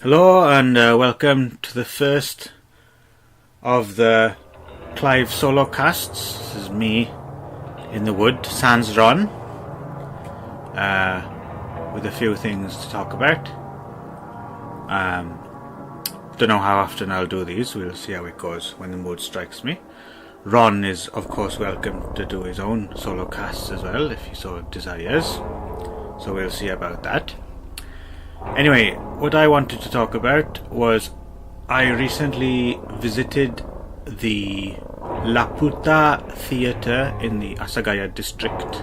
Hello and welcome to the first of the Clive solo casts. This is me in the wood, sans Ron, with a few things to talk about. Don't know how often I'll do these. We'll see how it goes when the mood strikes me. Ron is of course welcome to do his own solo casts as well if he so desires. So we'll see about that. Anyway, what I wanted to talk about was I recently visited the Laputa theatre in the Asagaya district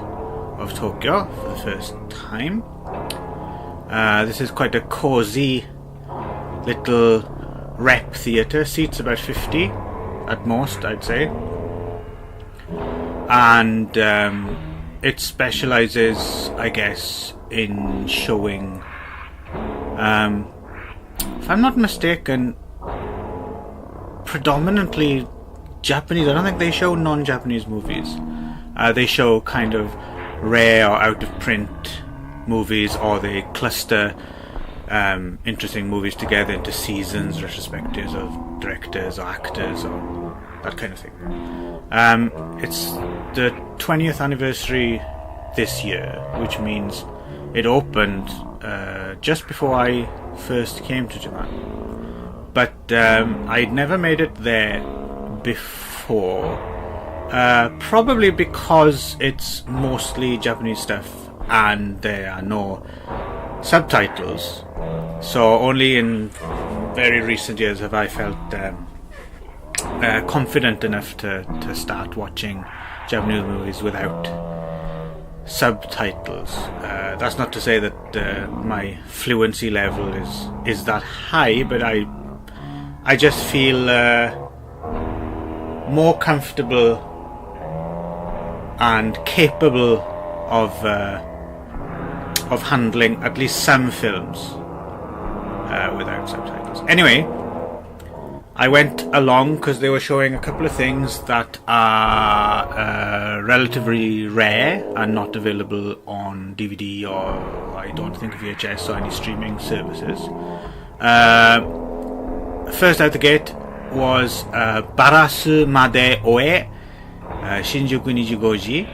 of Tokyo for the first time. This is quite a cosy little rep theatre, seats about 50 at most, I'd say. And it specialises, I guess, in showing if I'm not mistaken, predominantly Japanese. I don't think they show non-Japanese movies. They show kind of rare or out-of-print movies, or they cluster interesting movies together into seasons, retrospectives of directors or actors or that kind of thing. It's the 20th anniversary this year, which means it opened just before I first came to Japan, but I'd never made it there before, probably because it's mostly Japanese stuff and there are no subtitles, so only in very recent years have I felt confident enough to start watching Japanese movies without subtitles. That's not to say that my fluency level is that high, but I just feel more comfortable and capable of handling at least some films without subtitles. Anyway, I went along because they were showing a couple of things that are relatively rare and not available on DVD or I don't think VHS or any streaming services. First out the gate was Barasu Made Oe Shinjuku Nijigoji,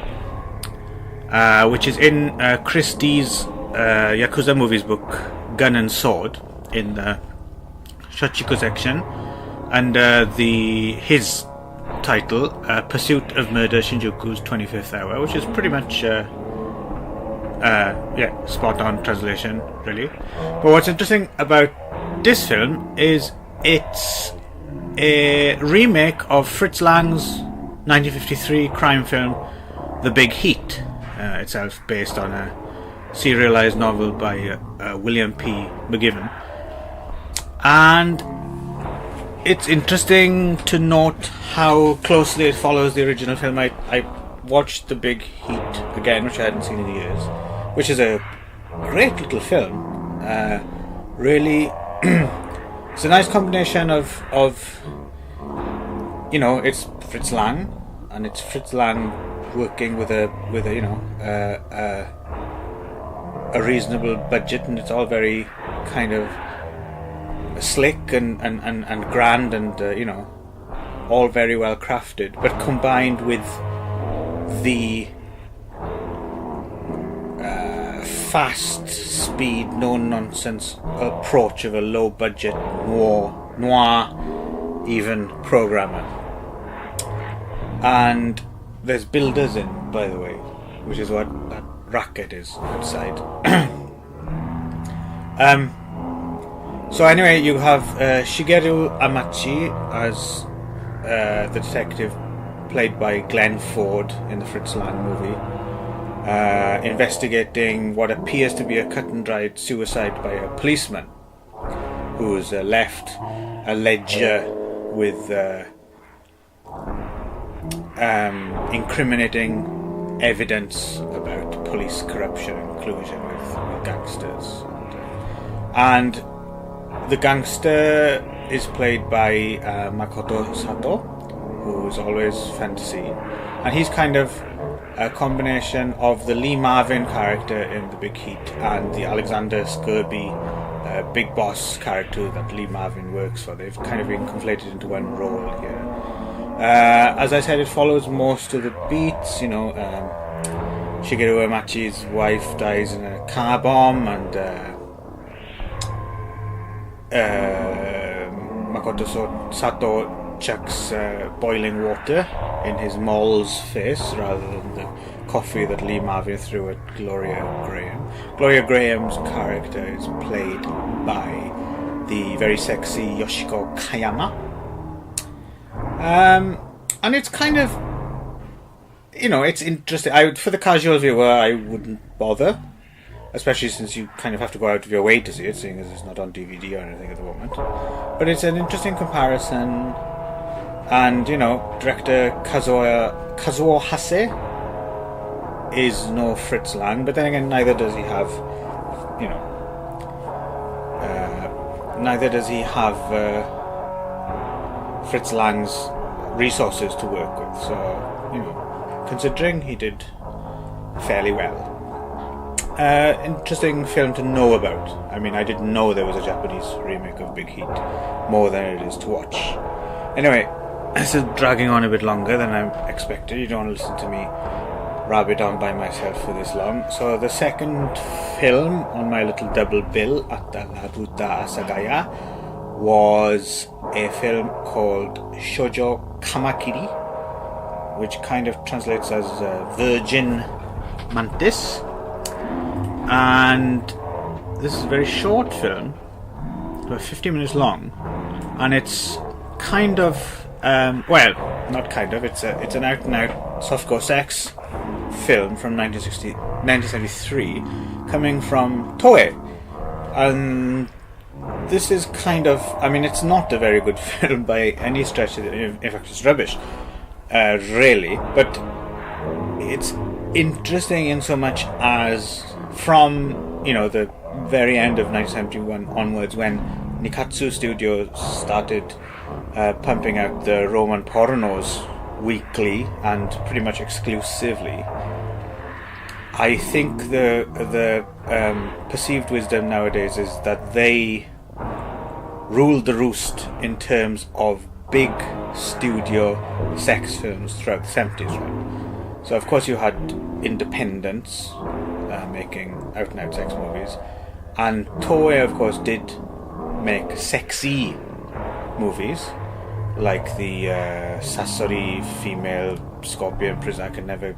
which is in Christie's Yakuza movies book Gun and Sword in the Shochiku section. And his title, Pursuit of Murder Shinjuku's 25th Hour, which is pretty much spot on translation, really. But what's interesting about this film is it's a remake of Fritz Lang's 1953 crime film The Big Heat, itself based on a serialized novel by William P. McGibbon. And it's interesting to note how closely it follows the original film. I watched The Big Heat again, which I hadn't seen in years, which is a great little film. Really, it's a nice combination of it's Fritz Lang, and it's Fritz Lang working with a reasonable budget, and it's all very kind of slick and grand and all very well crafted, but combined with the fast speed, no nonsense approach of a low budget noir even programmer. And there's builders in, by the way, which is what that racket is outside. So anyway, you have Shigeru Amachi as the detective, played by Glenn Ford in the Fritz Lang movie, investigating what appears to be a cut-and-dried suicide by a policeman who's left a ledger with incriminating evidence about police corruption and collusion with gangsters. And the gangster is played by Makoto Sato, who is always fantasy, and he's kind of a combination of the Lee Marvin character in The Big Heat and the Alexander Skirby big boss character that Lee Marvin works for. They've kind of been conflated into one role here. As I said, it follows most of the beats. Shigeru Amachi's wife dies in a car bomb, and Makoto Sato chucks boiling water in his mole's face rather than the coffee that Lee Marvin threw at Gloria Graham. Gloria Graham's character is played by the very sexy Yoshiko Kayama. And it's kind of, it's interesting. For the casual viewer, I wouldn't bother, especially since you kind of have to go out of your way to see it, seeing as it's not on DVD or anything at the moment. But it's an interesting comparison, and director Kazuo Hase is no Fritz Lang, but then again, neither does he have Fritz Lang's resources to work with. So, considering, he did fairly well. Interesting film to know about. I mean, I didn't know there was a Japanese remake of Big Heat, more than it is to watch. Anyway, this is dragging on a bit longer than I expected. You don't want to listen to me rabbit on by myself for this long. So the second film on my little double bill at the Laputa Asagaya was a film called Shoujo Kamakiri, which kind of translates as Virgin Mantis. And this is a very short film, about 50 minutes long, and it's kind of, it's an out-and-out softcore sex film from 1973, coming from Toei. And this is kind of, it's not a very good film by any stretch of it. In fact, it's rubbish, really. But it's interesting in so much as from, the very end of 1971 onwards, when Nikatsu Studios started pumping out the Roman pornos weekly and pretty much exclusively, I think the perceived wisdom nowadays is that they ruled the roost in terms of big studio sex films throughout the 70s, right? So of course you had independents making out-and-out sex movies, and Toei of course did make sexy movies, like the Sasori female scorpion prison. I can never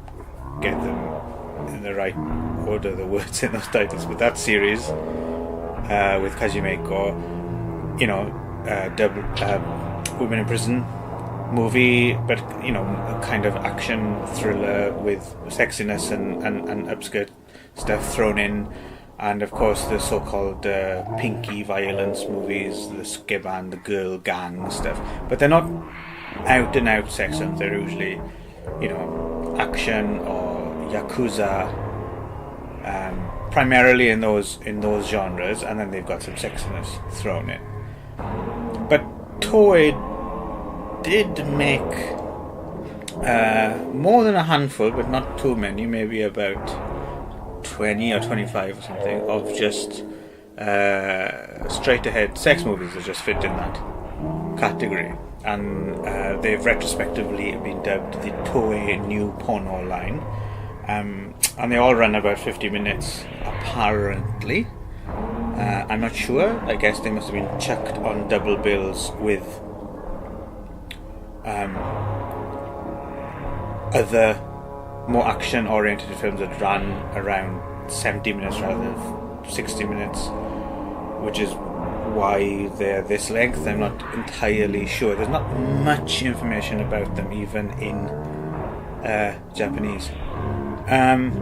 get them in the right order, the words in those titles, but that series with Kajimeko, double women in prison movie, but a kind of action thriller with sexiness and upskirt stuff thrown in. And of course the so-called pinky violence movies, the Skiban, the girl gang stuff. But they're not out-and-out sex films. They're usually, action or yakuza, primarily in those genres, and then they've got some sexiness thrown in. But Toei did make more than a handful, but not too many, maybe about 20 or 25 or something, of just straight ahead sex movies that just fit in that category. And they've retrospectively been dubbed the Toei New Porno line. And they all run about 50 minutes apparently. I'm not sure. I guess they must have been chucked on double bills with other more action-oriented films that ran around 70 minutes rather than 60 minutes, which is why they're this length. I'm not entirely sure. There's not much information about them, even in Japanese. I'm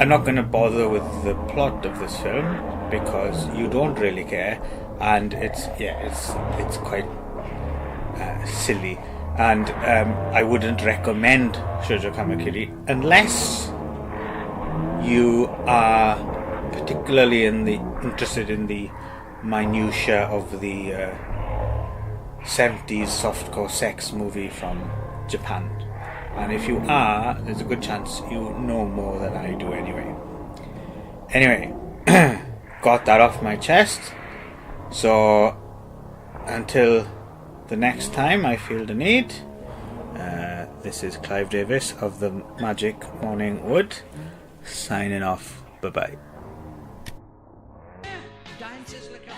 not going to bother with the plot of this film because you don't really care, and it's quite silly. And I wouldn't recommend Shoujo Kamakiri unless you are particularly interested in the minutiae of the 70s softcore sex movie from Japan. And if you are, there's a good chance you know more than I do anyway. Anyway, got that off my chest. So until the next time I feel the need, this is Clive Davis of the Magic Morning Wood, signing off. Bye bye. Dances like a